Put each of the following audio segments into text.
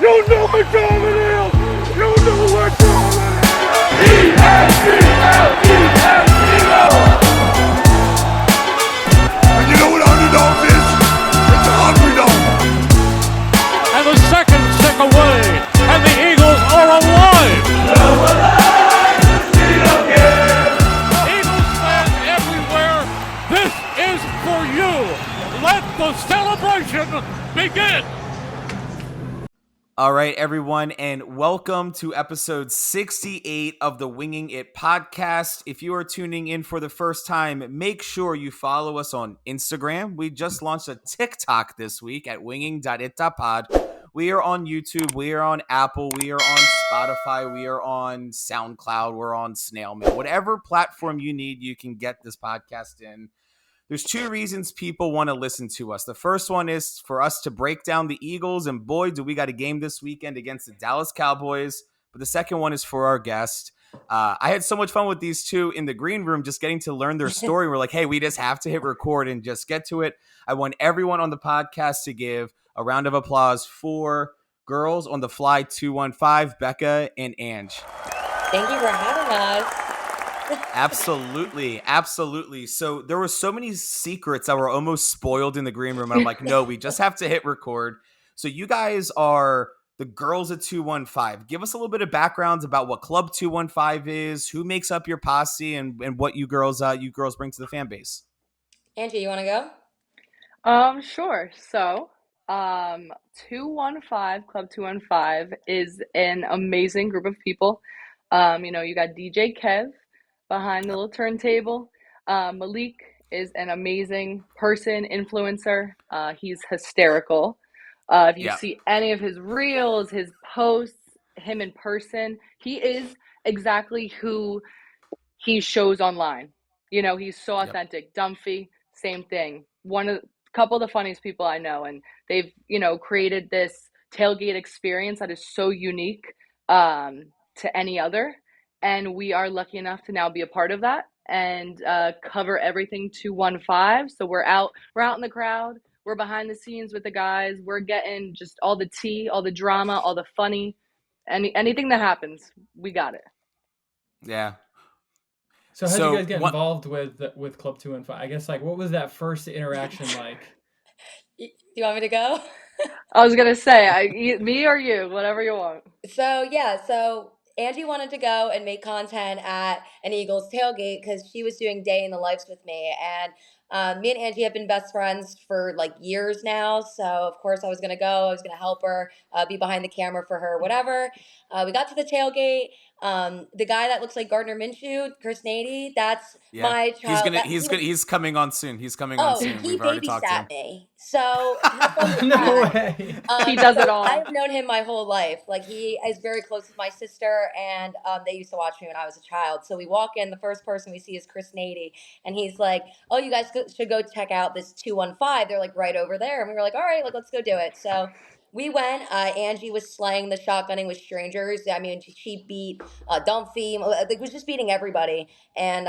You know what time it is! You know what time it is! E-S-E-L-E-S-E-L! And you know what underdogs is? It's a hungry dog! And the second tick away, and the Eagles are alive! Eagles fans everywhere, this is for you! Let the celebration begin! All right, everyone, and welcome to episode 68 of the Winging It podcast. If you are tuning in for the first time, make sure you follow us on Instagram. We just launched a TikTok this week at winging.it.pod. We are on YouTube. We are on Apple. We are on Spotify. We are on SoundCloud. We're on Snail Mail. Whatever platform you need, you can get this podcast in. There's two reasons people want to listen to us. The first one is for us to break down the Eagles, and boy, do we got a game this weekend against the Dallas Cowboys. But the second one is for our guest. I had so much fun with these two in the green room, just getting to learn their story. We're like, hey, we just have to hit record and just get to it. I want everyone on the podcast to give a round of applause for Girls on the Fly 215, Becca and Ange. Thank you for having us. Absolutely. So there were so many secrets that were almost spoiled in the green room. And I'm like, no, we just have to hit record. So you guys are the Girls at 215. Give us a little bit of backgrounds about what Club 215 is, who makes up your posse, and what you girls bring to the fan base. Angie, you want to go? Sure. So, 215, Club 215 is an amazing group of people. You got DJ Kev behind the little turntable. Malik is an amazing person, influencer. He's hysterical. If you see any of his reels, his posts, him in person, he is exactly who he shows online. He's so authentic. Dumphy, same thing. Couple of the funniest people I know, and they've, created this tailgate experience that is so unique to any other. And we are lucky enough to now be a part of that and cover everything 215. So we're out in the crowd. We're behind the scenes with the guys. We're getting just all the tea, all the drama, all the funny, anything that happens, we got it. Yeah. So how did you guys get involved with Club 215? I guess, what was that first interaction like? Do you want me to go? I was gonna say, me or you, whatever you want. So Angie wanted to go and make content at an Eagles tailgate because she was doing day in the lives with me. And me and Angie have been best friends for years now. So of course I was going to go. I was going to help her, be behind the camera for her, whatever. We got to the tailgate. The guy that looks like Gardner Minshew, Chris Nady, that's my child. He's coming on soon. He's coming on soon. He We've already talked to him. me. So No way. He does it all. I've known him my whole life. He is very close with my sister, and they used to watch me when I was a child. So we walk in, the first person we see is Chris Nady, and he's like, "Oh, you guys should go check out this 215. They're right over there." And we were like, "All right, let's go do it." So we went. Angie was slaying the shotgunning with strangers. I mean, she beat Dumphy. Was just beating everybody. And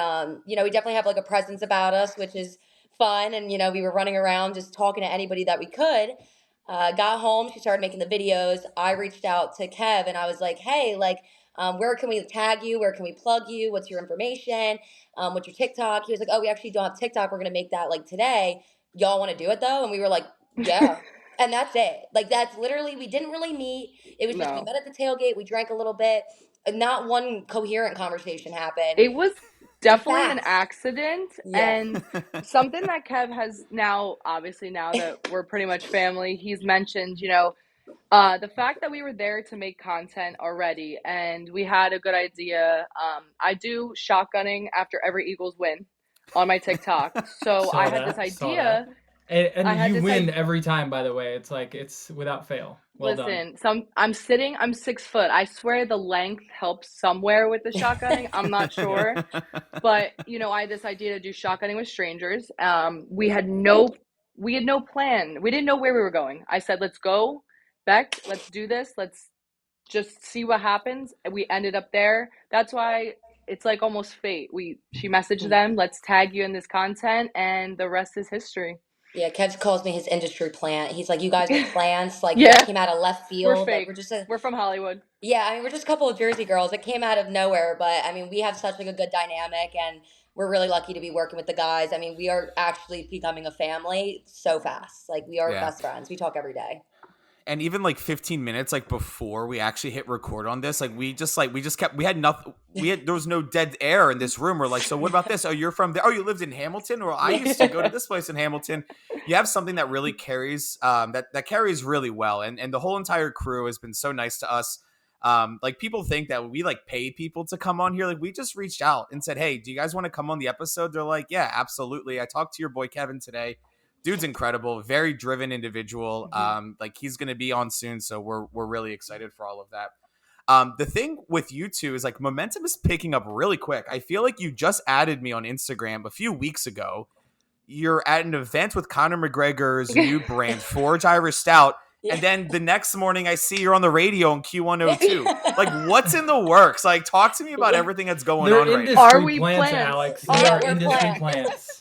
we definitely have a presence about us, which is fun. And we were running around just talking to anybody that we could. Got home. She started making the videos. I reached out to Kev, and I was like, "Hey, where can we tag you? Where can we plug you? What's your information? What's your TikTok?" He was like, "Oh, we actually don't have TikTok. We're gonna make that today. Y'all want to do it though?" And we were like, "Yeah." And that's it. That's literally, we didn't really meet. It was just, we met at the tailgate. We drank a little bit. Not one coherent conversation happened. It was definitely an accident. Yeah. And something that Kev has now, obviously now that we're pretty much family, he's mentioned, the fact that we were there to make content already and we had a good idea. I do shotgunning after every Eagles win on my TikTok. So I had this idea. And you win every time, by the way. It's without fail. Well Listen, done. I'm 6 foot. I swear the length helps somewhere with the shotgunning. I'm not sure. But, I had this idea to do shotgunning with strangers. We had no plan. We didn't know where we were going. I said, "Let's go, Beck. Let's do this. Let's just see what happens." And we ended up there. That's why it's almost fate. She messaged them, "Let's tag you in this content," and the rest is history. Yeah, Kev calls me his industry plant. He's like, you guys are plants. Like, Yeah, that came out of left we're field. Like, fake. we're just We're from Hollywood. yeah, I mean, we're just a couple of Jersey girls. It came out of nowhere, but I mean, we have such like a good dynamic, and we're really lucky to be working with the guys. I mean, we are actually becoming a family so fast. Like, we are Yeah. best friends. We talk every day. And even like 15 minutes like before we actually hit record on this, like we just kept, we had nothing, there was no dead air in this room. We're like, so what about this? Oh, you're from there. Oh, you lived in Hamilton? Or I used to go to this place in Hamilton. You have something that really carries, that carries really well. And the whole entire crew has been so nice to us. Like people think that we like pay people to come on here. Like we just reached out and said, hey, do you guys want to come on the episode? They're like, yeah, absolutely. I talked to your boy Kevin today. Dude's incredible, very driven individual. Like he's going to be on soon, so we're really excited for all of that. The thing with you two is like momentum is picking up really quick. I feel like you just added me on Instagram a few weeks ago. You're at an event with Conor McGregor's new brand, Forge Irish Stout. Yeah. And then the next morning I see you're on the radio on Q102. Like what's in the works? Like talk to me about everything that's going on right now. Are we plants, plants? Alex? Yeah, We're industry plants.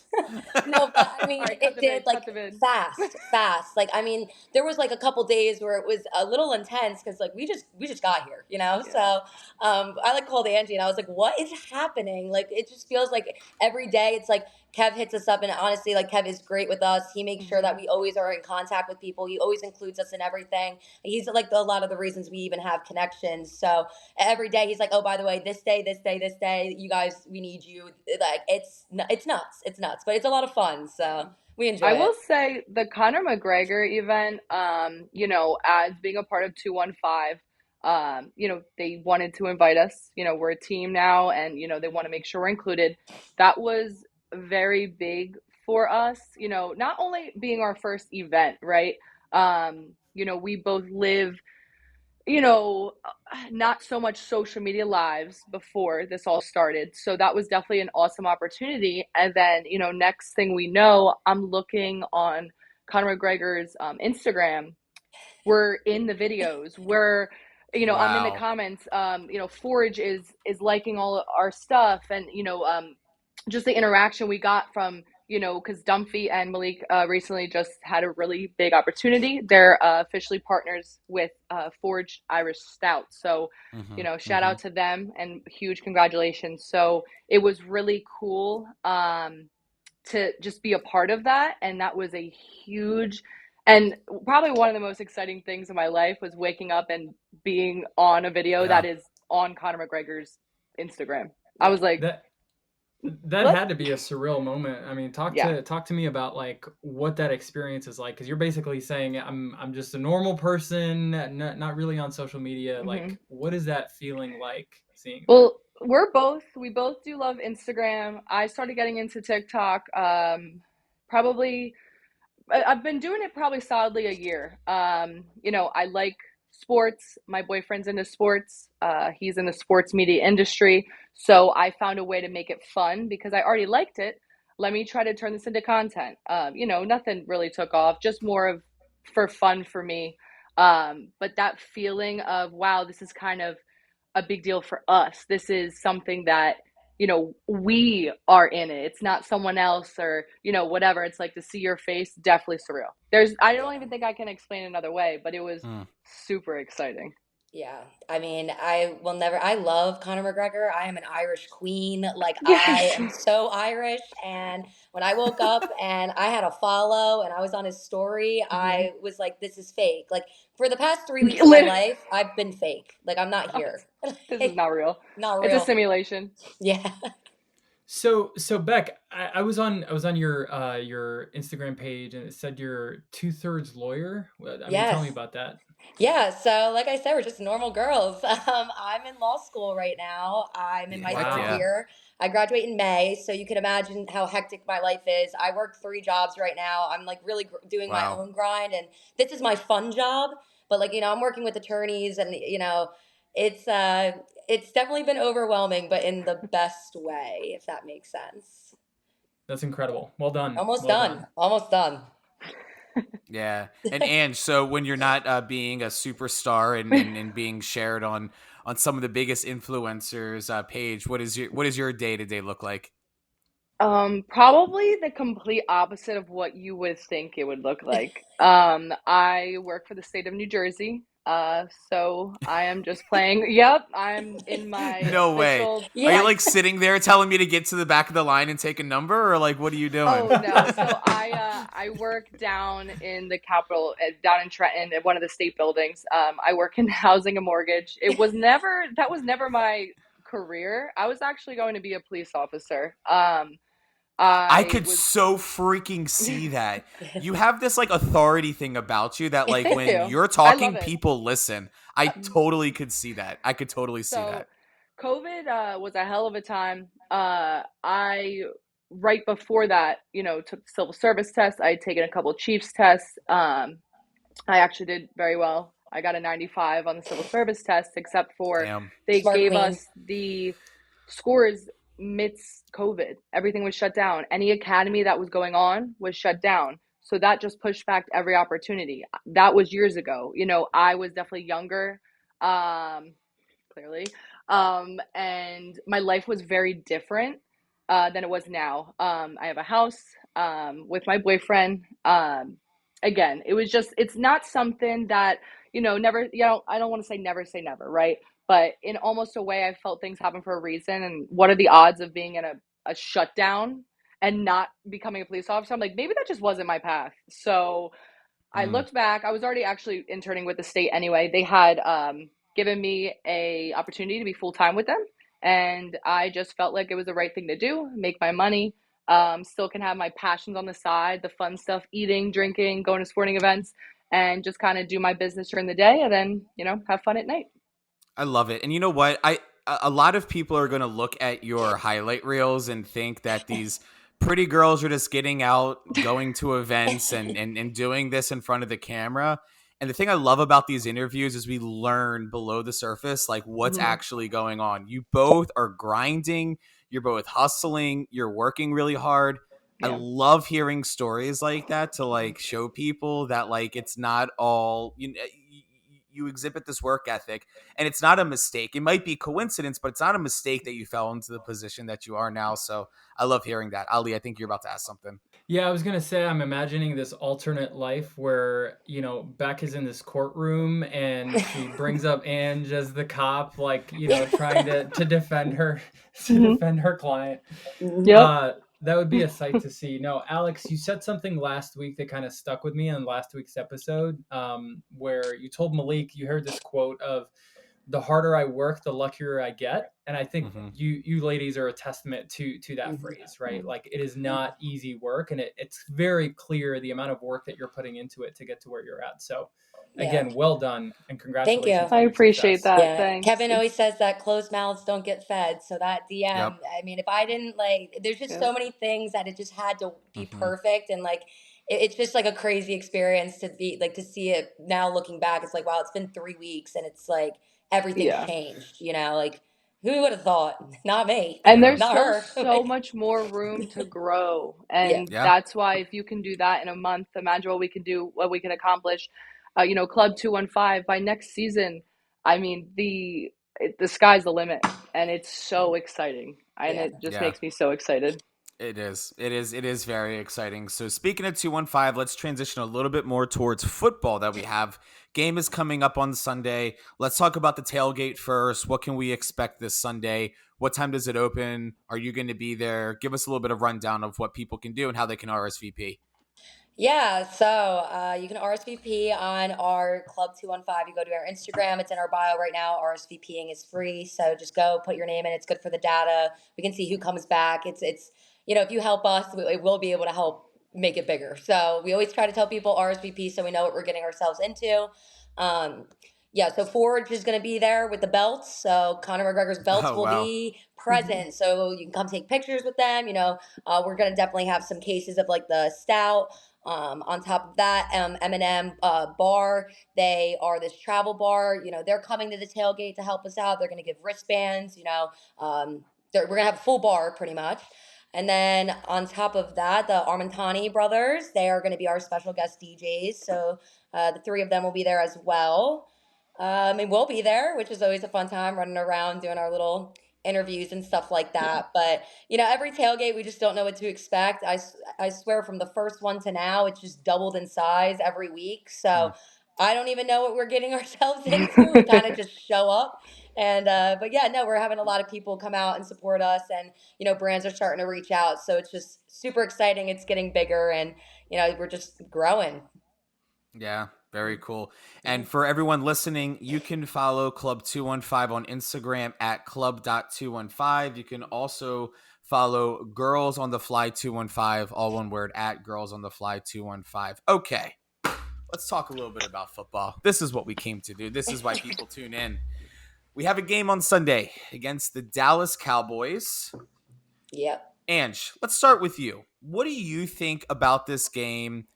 No, but I mean, Right, it did like fast. Like, I mean, there was like a couple days where it was a little intense because like we just got here, you know. Yeah. So, I like called Angie and I was like, "What is happening?" Like, it just feels like every day it's like Kev hits us up, and honestly, like Kev is great with us. He makes sure that we always are in contact with people. He always includes us in everything. He's like a lot of the reasons we even have connections. So every day he's like, "Oh, by the way, this day, you guys, we need you." Like it's nuts, but it's a lot of fun. So we enjoy it. I will say the Conor McGregor event, you know, as being a part of 215, you know, they wanted to invite us. You know, we're a team now, and you know they want to make sure we're included. That was very big for us. You know, not only being our first event, right? You know, we both live, you know, not so much social media lives before this all started. So that was definitely an awesome opportunity. And then, you know, next thing we know, I'm looking on Conor McGregor's Instagram. We're in the videos. We're, you know, wow. I'm in the comments. You know, Forge is liking all our stuff, and you know, just the interaction we got from, you know, because Dumphy and Malik recently just had a really big opportunity. They're officially partners with Forge Irish Stout. So, you know, shout out to them and huge congratulations. So it was really cool to just be a part of that. And that was a huge, and probably one of the most exciting things in my life was waking up and being on a video that is on Conor McGregor's Instagram. I was like... That had to be a surreal moment. I mean, talk to me about like what that experience is like, because you're basically saying I'm just a normal person, not really on social media. Like, what is that feeling like seeing? Well, we both do love Instagram. I started getting into TikTok. Probably, I've been doing it probably solidly a year. You know, I like sports. My boyfriend's into sports. He's in the sports media industry. So I found a way to make it fun because I already liked it. Let me try to turn this into content. You know, nothing really took off, just more of for fun for me. But that feeling of, wow, this is kind of a big deal for us. This is something that, you know, we are in it. It's not someone else or, you know, whatever. It's like to see your face, definitely surreal. I don't even think I can explain another way, but it was super exciting. Yeah, I mean, I love Conor McGregor. I am an Irish queen. Like, yes. I am so Irish. And when I woke up and I had a follow and I was on his story, I was like, this is fake. Like, for the past 3 weeks of my life, I've been fake. Like, I'm not here. This is not real. Not real. It's a simulation. Yeah. So Beck, I was on your Instagram page and it said you're 2/3 lawyer. I mean, tell me about that. Yeah, so like I said, we're just normal girls. I'm in law school right now. I'm in my third year. I graduate in May, so you can imagine how hectic my life is. I work 3 jobs right now. I'm like really doing my own grind, and this is my fun job. But like, you know, I'm working with attorneys, and you know, it's definitely been overwhelming, but in the best way, if that makes sense. That's incredible. Well done. Almost done. Yeah. And Ange, so when you're not being a superstar and being shared on some of the biggest influencers page, what is your day-to-day look like? Probably the complete opposite of what you would think it would look like. I work for the state of New Jersey. So I am just playing. Yep, I'm in my No way. official. Are you Yeah. like sitting there telling me to get to the back of the line and take a number, or like what are you doing? Oh no! So I work down in the Capitol, down in Trenton, at one of the state buildings. I work in housing and mortgage. That was never my career. I was actually going to be a police officer. I I could was. so freaking see that. You have this like authority thing about you that like Thank when you. you're I love talking, it. people listen. I totally could see that. I could totally see So, that. COVID was a hell of a time. I right before that, took the civil service test. I had taken a couple Chiefs tests. I actually did very well. I got a 95 on the civil service test, except for Damn. they Smart gave queen. us the scores midst COVID. Everything was shut down. Any academy that was going on was shut down. So that just pushed back every opportunity. That was years ago. I was definitely younger, clearly. And my life was very different than it was now. I have a house with my boyfriend. Again, it's not something that, never, I don't want to say never, right? But in almost a way, I felt things happen for a reason. And what are the odds of being in a shutdown and not becoming a police officer? I'm like, maybe that just wasn't my path. So I Mm. looked back. I was already actually interning with the state anyway. They had given me a opportunity to be full time with them, and I just felt like it was the right thing to do. Make my money. Still can have my passions on the side, the fun stuff, eating, drinking, going to sporting events, and just kind of do my business during the day, and then have fun at night. I love it. And you know what? A lot of people are going to look at your highlight reels and think that these pretty girls are just getting out, going to events and doing this in front of the camera. And the thing I love about these interviews is we learn below the surface like what's Mm-hmm. actually going on. You both are grinding, you're both hustling, you're working really hard. I Yeah. love hearing stories like that to like show people that like it's not all you exhibit this work ethic and it's not a mistake. It might be coincidence, but it's not a mistake that you fell into the position that you are now. So I love hearing that. Ali, I think you're about to ask something. Yeah, I was gonna say I'm imagining this alternate life where, Beck is in this courtroom and she brings up Ange as the cop, like, trying to defend her Mm-hmm. defend her client. Yep. That would be a sight to see. No, Alex, you said something last week that kind of stuck with me in last week's episode, where you told Malik you heard this quote of the harder I work, the luckier I get. And I think you ladies are a testament to that phrase, right? Like it is not easy work, and it's very clear the amount of work that you're putting into it to get to where you're at. So again, well done and Thank you. congratulations I on your appreciate success. that. Yeah, Thanks. Kevin always says that closed mouths don't get fed. So that DM, Yep. I mean, if I didn't there's just Yep. so many things that it just had to be Mm-hmm. perfect, and it's just like a crazy experience to be to see it now looking back. It's like wow, it's been 3 weeks, and it's like everything's Yeah. changed. Who would have thought? Not me, And Yeah. there's not still her. so much more room to grow. Yeah, And Yeah. that's why if you can do that in a month, imagine what we can do, what we can accomplish. Club 215 by next season. I mean, the sky's the limit, and it's so exciting. And yeah. it just Yeah. makes me so excited. It is. It is. It is very exciting. So speaking of 215, let's transition a little bit more towards football that we have. Game is coming up on Sunday. Let's talk about the tailgate first. What can we expect this Sunday? What time does it open? Are you going to be there? Give us a little bit of rundown of what people can do and how they can RSVP. Yeah, so you can RSVP on our Club 215. You go to our Instagram, it's in our bio right now. RSVPing is free, so just go put your name in. It's good for the data. We can see who comes back. It's if you help us, we'll be able to help make it bigger. So we always try to tell people RSVP so we know what we're getting ourselves into. Yeah, so Forge is going to be there with the belts. So Conor McGregor's belts Oh, will wow. be present. So you can come take pictures with them. We're going to definitely have some cases of the stout. On top of that, M&M bar, they are this travel bar. They're coming to the tailgate to help us out. They're going to give wristbands. We're going to have a full bar pretty much. And then on top of that, the Armentani brothers, they are going to be our special guest DJs. So the three of them will be there as well. And we'll be there, which is always a fun time running around doing our little interviews and stuff like that. But, every tailgate, we just don't know what to expect. I swear from the first one to now, it's just doubled in size every week. So I don't even know what we're getting ourselves into. We kind of just show up. And, but yeah, no, we're having a lot of people come out and support us, and, brands are starting to reach out. So it's just super exciting. It's getting bigger, and, we're just growing. Yeah, very cool. And for everyone listening, you can follow Club 215 on Instagram at club.215. You can also follow Girls on the Fly 215, all one word, at Girls on the Fly 215. Okay, let's talk a little bit about football. This is what we came to do. This is why people tune in. We have a game on Sunday against the Dallas Cowboys. Yep. Ange, let's start with you. What do you think about this game?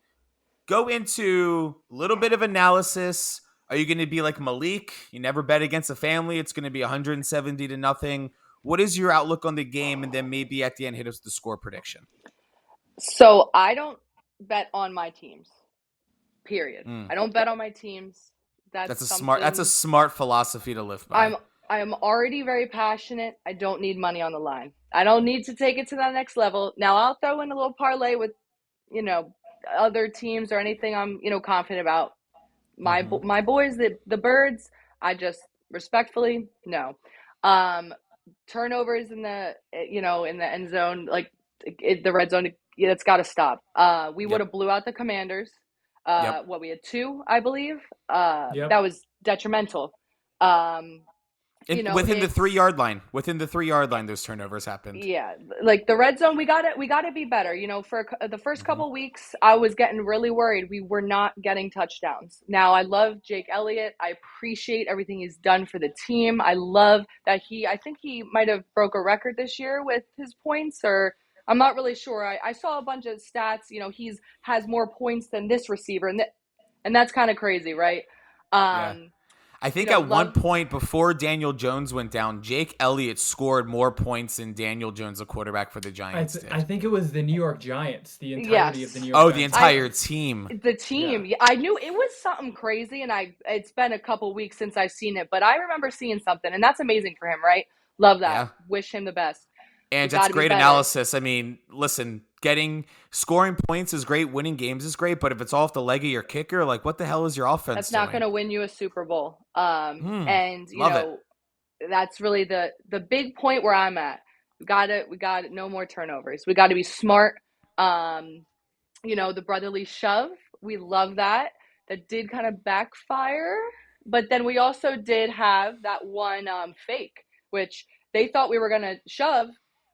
Go into a little bit of analysis. Are you going to be like Malik? You never bet against a family. It's going to be 170-0. What is your outlook on the game? And then maybe at the end, hit us with the score prediction. So I don't bet on my teams, period. I don't bet on my teams. That's a smart philosophy to live by. I am already very passionate. I don't need money on the line. I don't need to take it to the next level. Now I'll throw in a little parlay with, other teams or anything I'm, confident about. My boys, the Birds, I just respectfully, no. Turnovers in the, in the end zone, like the red zone, it's got to stop. We would have blew out the Commanders. We had 2, I believe. That was detrimental. Within the 3-yard line. Within the 3-yard line, those turnovers happened. Yeah, like the red zone, we got to be better. For the first couple weeks, I was getting really worried. We were not getting touchdowns. Now, I love Jake Elliott. I appreciate everything he's done for the team. I love that I think he might have broke a record this year with his points, or I'm not really sure. I saw a bunch of stats. He's has more points than this receiver, and that's kind of crazy, right? I think at one point before Daniel Jones went down, Jake Elliott scored more points than Daniel Jones, the quarterback for the Giants, did. I think it was the New York Giants, the entirety of the New York Giants. The entire team. The team. Yeah. I knew it was something crazy, and it's been a couple weeks since I've seen it, but I remember seeing something, and that's amazing for him, right? Love that. Yeah. Wish him the best. And that's great analysis. I mean, listen, scoring points is great. Winning games is great. But if it's off the leg of your kicker, like what the hell is your offense That's not going to win you a Super Bowl. And, that's really the big point where I'm at. We got no more turnovers. We got to be smart. The brotherly shove. We love that. That did kind of backfire. But then we also did have that one fake, which they thought we were going to shove.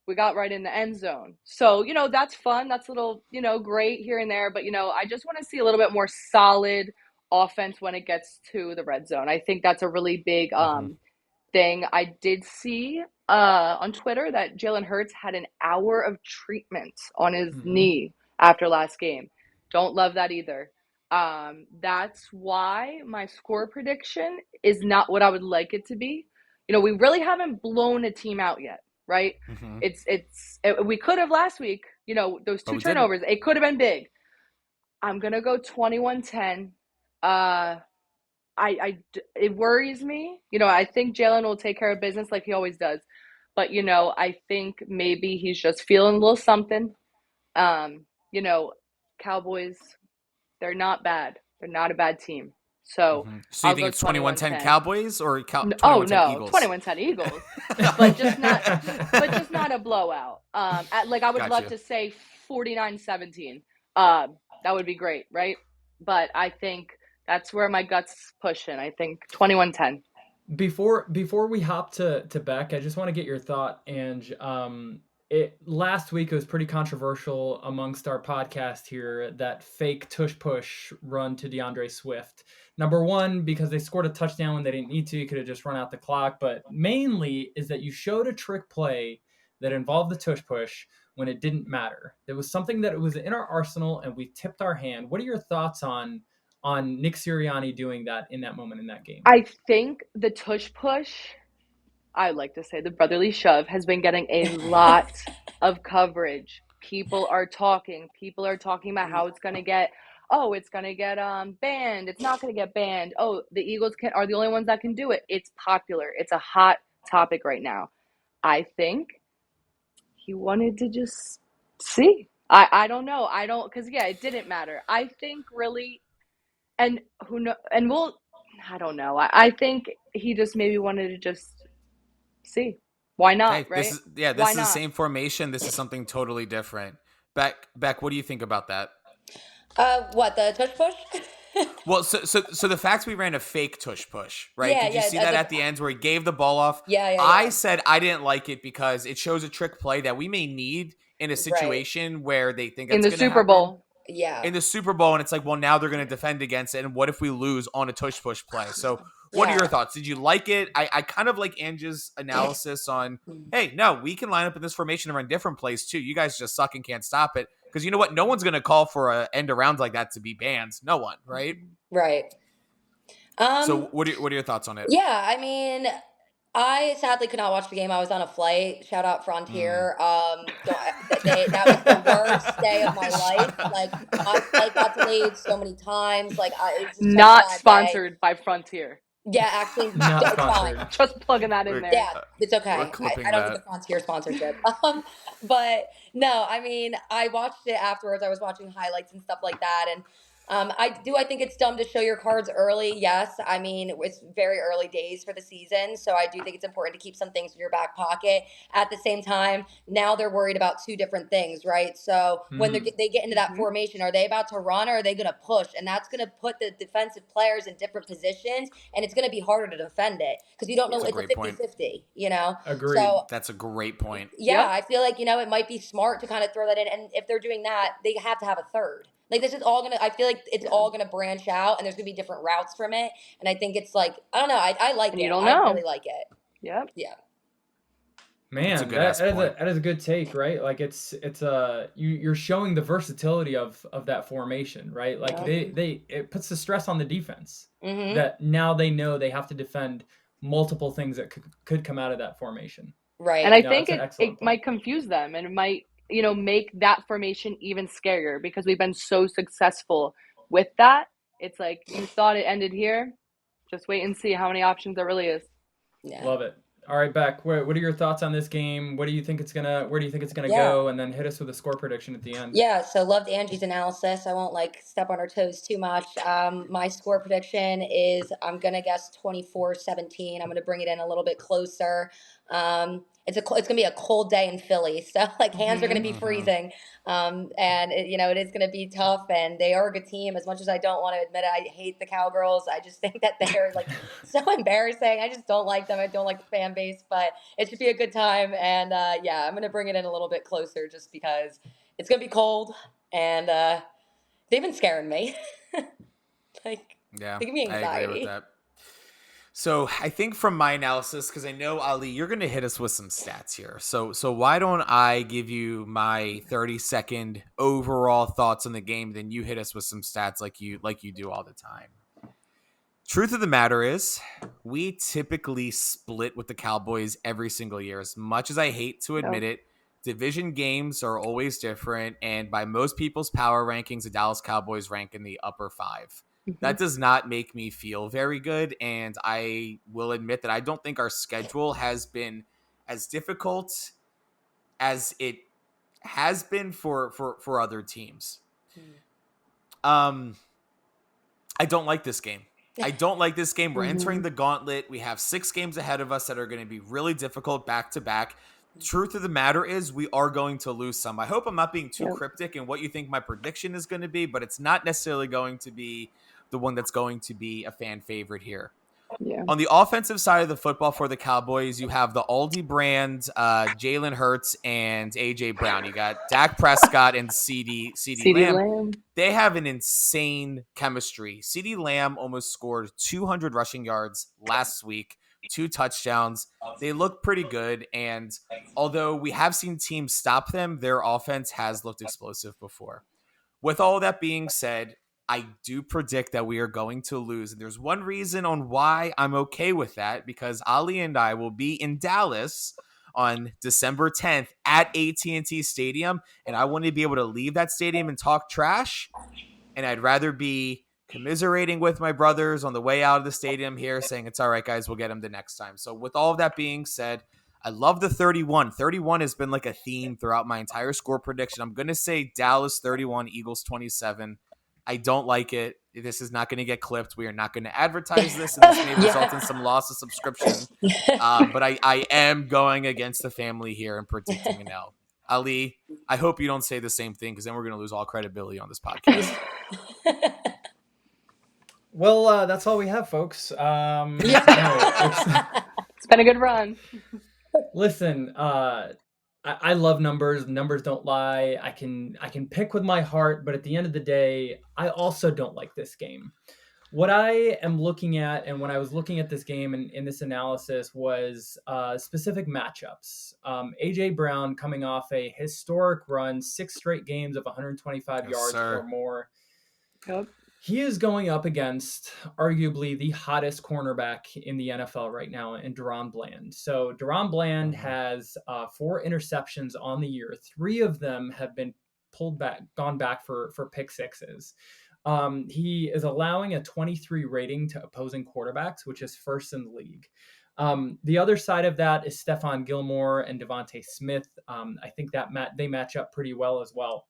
We got right in the end zone. So, that's fun. That's a little, great here and there. But, I just want to see a little bit more solid offense when it gets to the red zone. I think that's a really big thing. I did see on Twitter that Jalen Hurts had an hour of treatment on his knee after last game. Don't love that either. That's why my score prediction is not what I would like it to be. We really haven't blown a team out yet. Right? We could have last week, those 2 turnovers. It could have been big. I'm going to go 21-10. It worries me. I think Jalen will take care of business like he always does. But, I think maybe he's just feeling a little something. Cowboys, they're not bad. They're not a bad team. So you think it's 21-10 Cowboys or 21-10 Eagles? 21-10 Eagles, but just not a blowout. I would love to say 49-17. That would be great, right? But I think that's where my gut's pushing. I think 21-10. Before we hop to Beck, I just want to get your thought, Ange. Last week it was pretty controversial amongst our podcast here, that fake tush push run to DeAndre Swift. Number one, because they scored a touchdown when they didn't need to. You could have just run out the clock. But mainly is that you showed a trick play that involved the tush push when it didn't matter. There was something that was in our arsenal and we tipped our hand. What are your thoughts on Nick Sirianni doing that in that moment in that game? I think the tush push, I like to say the brotherly shove, has been getting a lot of coverage. People are talking about how it's going to get banned. It's not going to get banned. Oh, the Eagles are the only ones that can do it. It's popular. It's a hot topic right now. I think he wanted to just see. I don't know. I don't, because yeah, it didn't matter. I think really, and who know, and we'll, I don't know. I think he just maybe wanted to just see. Why not, Hey, right? this Why is the not? same formation. This is something totally different. Beck, what do you think about that? What, the tush push? Well, so the fact we ran a fake tush push, right? Yeah, Did you yeah, see as that a, at the end where he gave the ball off? yeah, yeah, I yeah. said I didn't like it because it shows a trick play that we may need in a Right. situation where they think In that's the going to Super happen Bowl. Yeah. in the Super Bowl, and it's like, well, now they're going to defend against it, and what if we lose on a tush push play? So, what are Yeah. your thoughts? Did you like it? I kind of like Angie's analysis on, hey, no, we can line up in this formation and run different plays too. You guys just suck and can't stop it. Because you know what? No one's going to call for a end around like that to be banned. No one, right? Right. So what are your thoughts on it? Yeah, I mean, I sadly could not watch the game. I was on a flight. Shout out Mm. Frontier. That was the worst day of my life. Shout out. Like my flight got delayed so many times. Like it was just such a Not bad day. sponsored by Frontier. Yeah, actually, Not it's fine. sponsored. Just plugging that in We're, there. Yeah, it's we're okay. I clipping don't need the that. Frontier sponsorship. But no, I mean, I watched it afterwards. I was watching highlights and stuff like that, and I think it's dumb to show your cards early. Yes, I mean it's very early days for the season, so I do think it's important to keep some things in your back pocket. At the same time, now they're worried about two different things, right? So when they get into that formation, are they about to run or are they going to push? And that's going to put the defensive players in different positions, and it's going to be harder to defend it because you don't know. That's a It's a great point. 50-50, you know. Agreed. So That's a great point. yeah, Yep. I feel like, it might be smart to kind of throw that in. And if they're doing that, they have to have a third. Like this is all I feel like it's all gonna branch out and there's gonna be different routes from it. And I think it's like, I don't know, I like And it. you don't I know. really like it. Yep. Yeah. Man, a good-ass point. that is a good take, right? Like it's you're showing the versatility of that formation, right? Like it puts the stress on the defense Mm-hmm. that now they know they have to defend multiple things that could come out of that formation. Right. And I No, think that's an it excellent point. might confuse them and it might, make that formation even scarier because we've been so successful with that. It's like you thought it ended here. Just wait and see how many options there really is. Yeah. Love it. All right, Beck, what are your thoughts on this game? Where do you think it's gonna Yeah. go? And then hit us with a score prediction at the end. Yeah, so loved Angie's analysis. I won't step on her toes too much. My score prediction is I'm gonna guess 24-17. I'm gonna bring it in a little bit closer. It's gonna be a cold day in Philly, so hands are gonna be freezing. And it is gonna be tough. And they are a good team. As much as I don't want to admit it, I hate the Cowgirls. I just think that they're so embarrassing. I just don't like them. I don't like the fan base, but it should be a good time. And yeah, I'm gonna bring it in a little bit closer just because it's gonna be cold, and they've been scaring me. Yeah, they give me I agree with anxiety. that. So I think from my analysis, because I know Ali, you're going to hit us with some stats here. So why don't I give you my 30-second overall thoughts on the game, then you hit us with some stats like you do all the time. Truth of the matter is, we typically split with the Cowboys every single year. As much as I hate to admit it, division games are always different, and by most people's power rankings, the Dallas Cowboys rank in the upper 5. That does not make me feel very good, and I will admit that I don't think our schedule has been as difficult as it has been for other teams. I don't like this game. We're entering the gauntlet. We have 6 games ahead of us that are going to be really difficult back to back. Truth of the matter is we are going to lose some. I hope I'm not being too cryptic in what you think my prediction is going to be, but it's not necessarily going to be the one that's going to be a fan favorite here. Yeah. On the offensive side of the football for the Cowboys, you have the Aldi brand, Jalen Hurts, and A.J. Brown. You got Dak Prescott and CeeDee Lamb. They have an insane chemistry. CeeDee Lamb almost scored 200 rushing yards last week, 2 touchdowns. They look pretty good, and although we have seen teams stop them, their offense has looked explosive before. With all that being said, I do predict that we are going to lose. And there's one reason on why I'm okay with that, because Ali and I will be in Dallas on December 10th at AT&T Stadium, and I want to be able to leave that stadium and talk trash, and I'd rather be commiserating with my brothers on the way out of the stadium here saying, it's all right, guys, we'll get them the next time. So with all of that being said, I love the 31. 31 has been like a theme throughout my entire score prediction. I'm going to say Dallas 31, Eagles 27. I don't like it. This is not going to get clipped. We are not going to advertise this, and this may result in some loss of subscription. But I am going against the family here and predicting an L. Ali, I hope you don't say the same thing, because then we're going to lose all credibility on this podcast. Well, that's all we have, folks. It's been a good run. Listen, I love numbers. Numbers don't lie. I can pick with my heart, but at the end of the day, I also don't like this game. What I am looking at, and when I was looking at this game and in this analysis, was specific matchups. A.J. Brown coming off a historic run, 6 straight games of 125 yards or more. Yep. He is going up against arguably the hottest cornerback in the NFL right now in Deron Bland. So Deron Bland has 4 interceptions on the year. 3 of them have been gone back for pick sixes. He is allowing a 23 rating to opposing quarterbacks, which is first in the league. The other side of that is Stephon Gilmore and Devontae Smith. I think that they match up pretty well as well.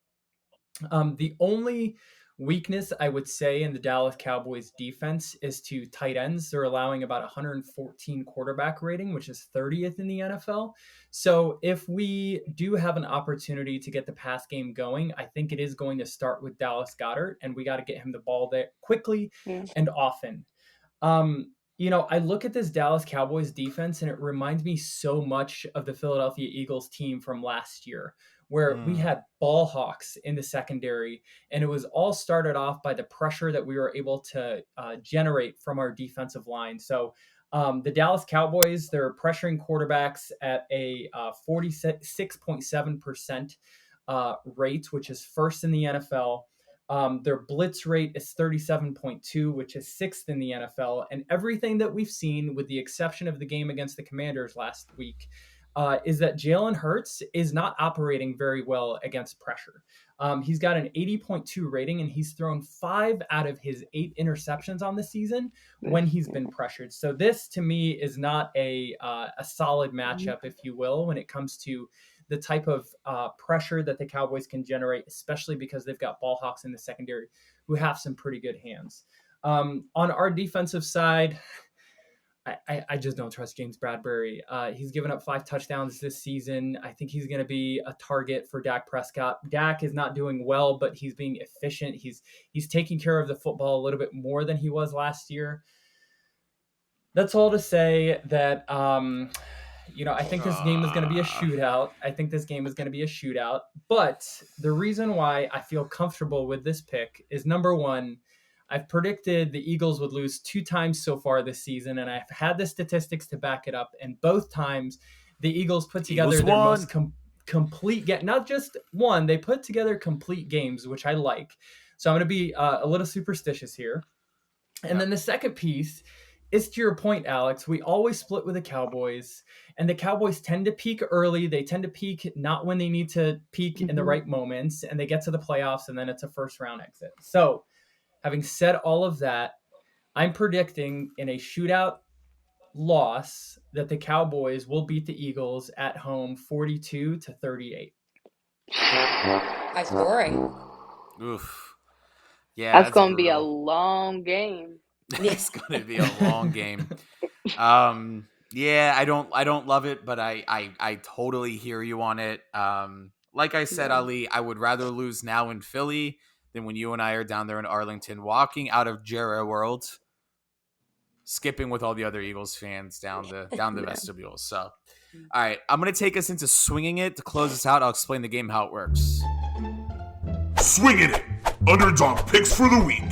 The only weakness, I would say, in the Dallas Cowboys defense is to tight ends. They're allowing about 114 quarterback rating, which is 30th in the NFL. So if we do have an opportunity to get the pass game going, I think it is going to start with Dallas Goedert, and we got to get him the ball there quickly and often. I look at this Dallas Cowboys defense, and it reminds me so much of the Philadelphia Eagles team from last year, where we had ball hawks in the secondary, and it was all started off by the pressure that we were able to generate from our defensive line. So the Dallas Cowboys, they're pressuring quarterbacks at a 46.7% rate, which is first in the NFL. Their blitz rate is 37.2, which is 6th in the NFL. And everything that we've seen, with the exception of the game against the Commanders last week, is that Jalen Hurts is not operating very well against pressure. He's got an 80.2 rating, and he's thrown 5 out of his 8 interceptions on the season when he's been pressured. So this, to me, is not a solid matchup, if you will, when it comes to the type of pressure that the Cowboys can generate, especially because they've got ball hawks in the secondary who have some pretty good hands. On our defensive side, I just don't trust James Bradbury. He's given up 5 touchdowns this season. I think he's going to be a target for Dak Prescott. Dak is not doing well, but he's being efficient. He's taking care of the football a little bit more than he was last year. That's all to say that, I think this game is going to be a shootout. But the reason why I feel comfortable with this pick is, number one, I've predicted the Eagles would lose 2 times so far this season, and I've had the statistics to back it up. And both times, the Eagles put together their most complete game. Not just one, they put together complete games, which I like. So I'm going to be a little superstitious here. And then the second piece is, to your point, Alex, we always split with the Cowboys, and the Cowboys tend to peak early. They tend to peak not when they need to peak in the right moments, and they get to the playoffs, and then it's a first-round exit. So having said all of that, I'm predicting in a shootout loss that the Cowboys will beat the Eagles at home 42-38. High scoring. Oof. Yeah, that's going to be a long game. It's going to be a long game. Yeah, I don't love it, but I totally hear you on it. Like I said, Ali, I would rather lose now in Philly than when you and I are down there in Arlington, walking out of Jerry World, skipping with all the other Eagles fans down the vestibule. So, all right, I'm going to take us into swinging it. To close this out, I'll explain the game, how it works. Swinging it. Underdog picks for the week.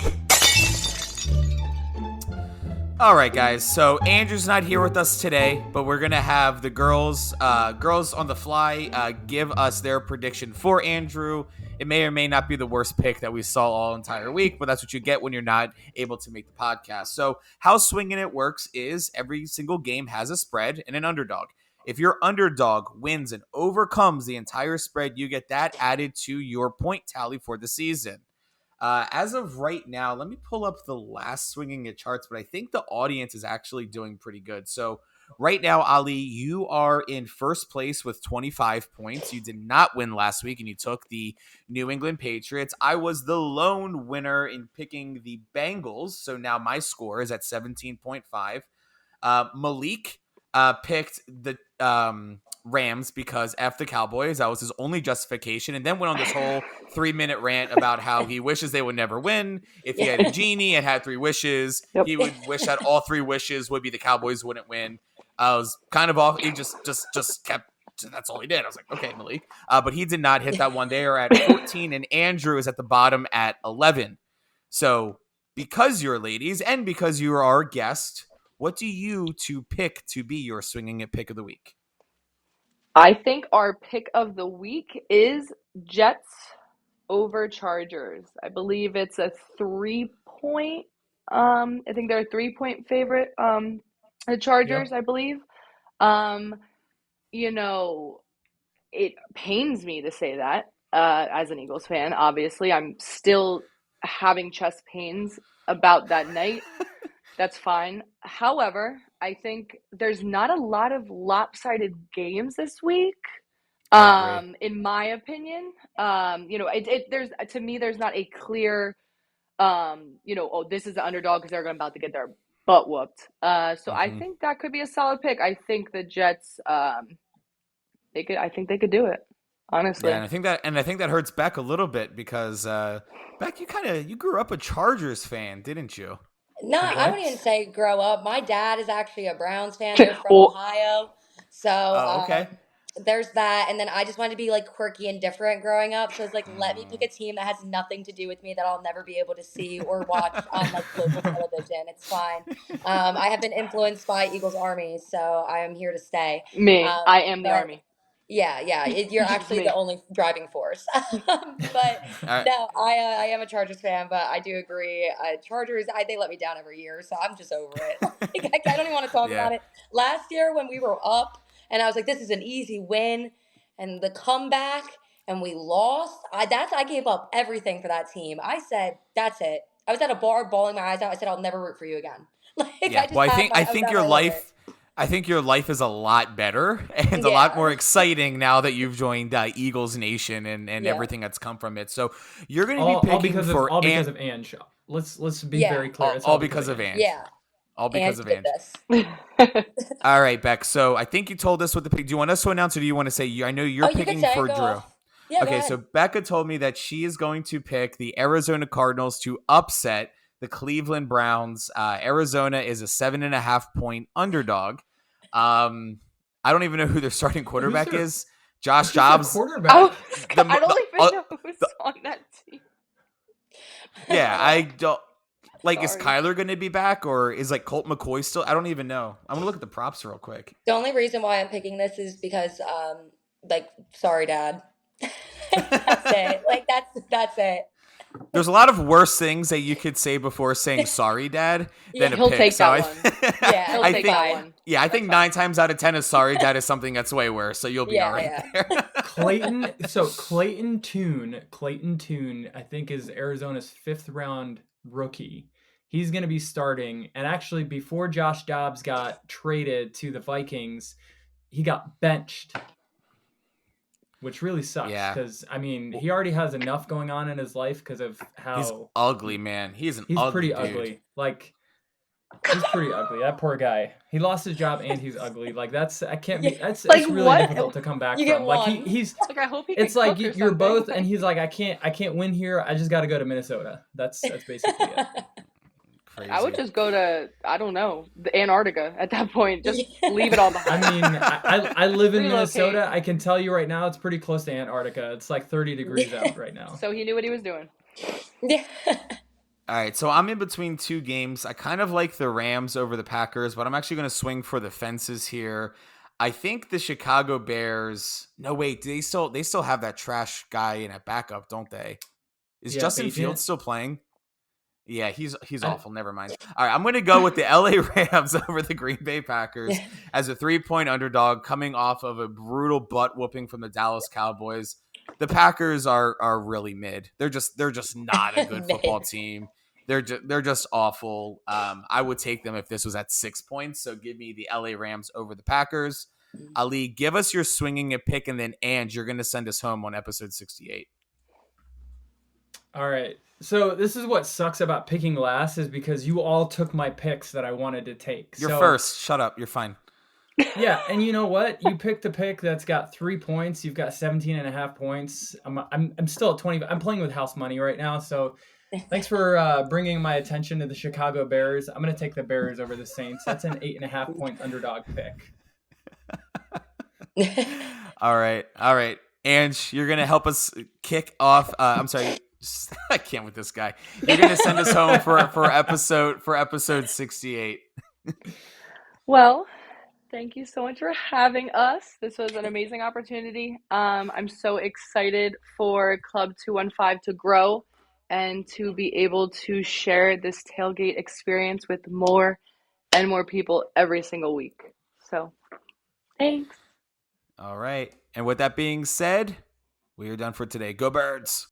All right, guys. So Andrew's not here with us today, but we're gonna have the girls on the fly give us their prediction for Andrew. It may or may not be the worst pick that we saw all entire week, but that's what you get when you're not able to make the podcast. So how swinging it works is every single game has a spread and an underdog. If your underdog wins and overcomes the entire spread, you get that added to your point tally for the season. As of right now, let me pull up the last swinging it charts, but I think the audience is actually doing pretty good. So right now, Ali, you are in first place with 25 points. You did not win last week, and you took the New England Patriots. I was the lone winner in picking the Bengals, so now my score is at 17.5. Malik picked the Rams because F the Cowboys. That was his only justification, and then went on this whole 3-minute rant about how he wishes they would never win. If he had a genie and had 3 wishes, he would wish that all 3 wishes would be the Cowboys wouldn't win. I was kind of off. He just kept. That's all he did. I was like, okay, Malik. But he did not hit that one. They are at 14, and Andrew is at the bottom at 11. So because you're ladies and because you are our guest, what do you two pick to be your swinging it pick of the week? I think our pick of the week is Jets over Chargers. I believe it's a 3-point. I think they're a 3-point favorite. The Chargers, I believe. You know, it pains me to say that as an Eagles fan. Obviously, I'm still having chest pains about that night. That's fine. However, I think there's not a lot of lopsided games this week. In my opinion, there's to me there's not a clear, this is the underdog because they're about to get their butt whooped. So I think that could be a solid pick. I think the Jets, I think they could do it. Honestly, yeah, and I think that hurts Beck a little bit because Beck, you grew up a Chargers fan, didn't you? No, I wouldn't even say grow up. My dad is actually a Browns fan. They're from Ohio. So okay. There's that. And then I just wanted to be like quirky and different growing up. So it's like, let me pick a team that has nothing to do with me that I'll never be able to see or watch on like local television. It's fine. I have been influenced by Eagles Army, so I am here to stay. I am the Army. Yeah, you're actually the only driving force. But no, I am a Chargers fan, but I do agree. Chargers, they let me down every year, so I'm just over it. Like, I don't even want to talk about it. Last year when we were up, and I was like, this is an easy win, and the comeback, and we lost. I gave up everything for that team. I said, that's it. I was at a bar bawling my eyes out. I said, I'll never root for you again. I think your life is a lot better and a lot more exciting now that you've joined Eagles Nation and everything that's come from it. So you're going to be picking all because of Ann Shaw. Let's be very clear. All because of Ann. Yeah. All because of Ann. All right, Beck. So I think you told us what the pick. Do you want us to announce, or do you want to say? I know you're picking for Drew. Yeah, okay, so Becca told me that she is going to pick the Arizona Cardinals to upset the Cleveland Browns. Arizona is a 7.5-point underdog. I don't even know who their starting quarterback is. Josh Jobs. Quarterback. I don't even know who's on that team. Yeah, I don't. Like, is Kyler going to be back, or is like Colt McCoy still? I don't even know. I'm going to look at the props real quick. The only reason why I'm picking this is because, sorry, Dad. That's it. Like, that's it. There's a lot of worse things that you could say before saying sorry, Dad, than a he'll pick. Take so that one. Yeah, he'll take that one. Yeah, I think 9 times out of 10 is sorry, Dad is something that's way worse. So you'll be all right there. Clayton Tune, I think is Arizona's 5th round rookie. He's going to be starting. And actually, before Josh Dobbs got traded to the Vikings, he got benched, which really sucks because, I mean, he already has enough going on in his life because of how... He's ugly, man. He's pretty dude. Ugly. Like, he's pretty ugly. That poor guy. He lost his job and he's ugly. Like, it's really difficult to come back from. Like, he's... Like, I hope he it's like you're both, and he's like, I can't win here. I just got to go to Minnesota. That's basically it. Crazy. I would just go to, I don't know, the Antarctica at that point. Just leave it all behind. I mean, I live in Minnesota. I can tell you right now, it's pretty close to Antarctica. It's like 30 degrees out right now. So he knew what he was doing. Yeah. All right, so I'm in between 2 games. I kind of like the Rams over the Packers, but I'm actually going to swing for the fences here. I think the Chicago Bears. No, wait, they still have that trash guy in at backup, don't they? Is Justin Fields still playing? Yeah, he's awful. Never mind. All right, I'm going to go with the LA Rams over the Green Bay Packers as a 3-point underdog coming off of a brutal butt whooping from the Dallas Cowboys. The Packers are really mid. They're just not a good football team. they're just awful. I would take them if this was at 6 points. So give me the LA Rams over the Packers. Ali, give us your swinging a pick, and then Ange, you're going to send us home on episode 68. All right. So this is what sucks about picking last is because you all took my picks that I wanted to take. You're first. Shut up. You're fine. Yeah, and you know what? You picked a pick that's got 3 points. You've got 17.5 points. I'm still at 20. I'm playing with house money right now, so thanks for bringing my attention to the Chicago Bears. I'm going to take the Bears over the Saints. That's an 8.5 point underdog pick. All right. Ange, you're going to help us kick off. I'm sorry. I can't with this guy. You're going to send us home for episode 68. Well, thank you so much for having us. This was an amazing opportunity. I'm so excited for Club 215 to grow and to be able to share this tailgate experience with more and more people every single week. So, thanks. All right. And with that being said, we are done for today. Go Birds.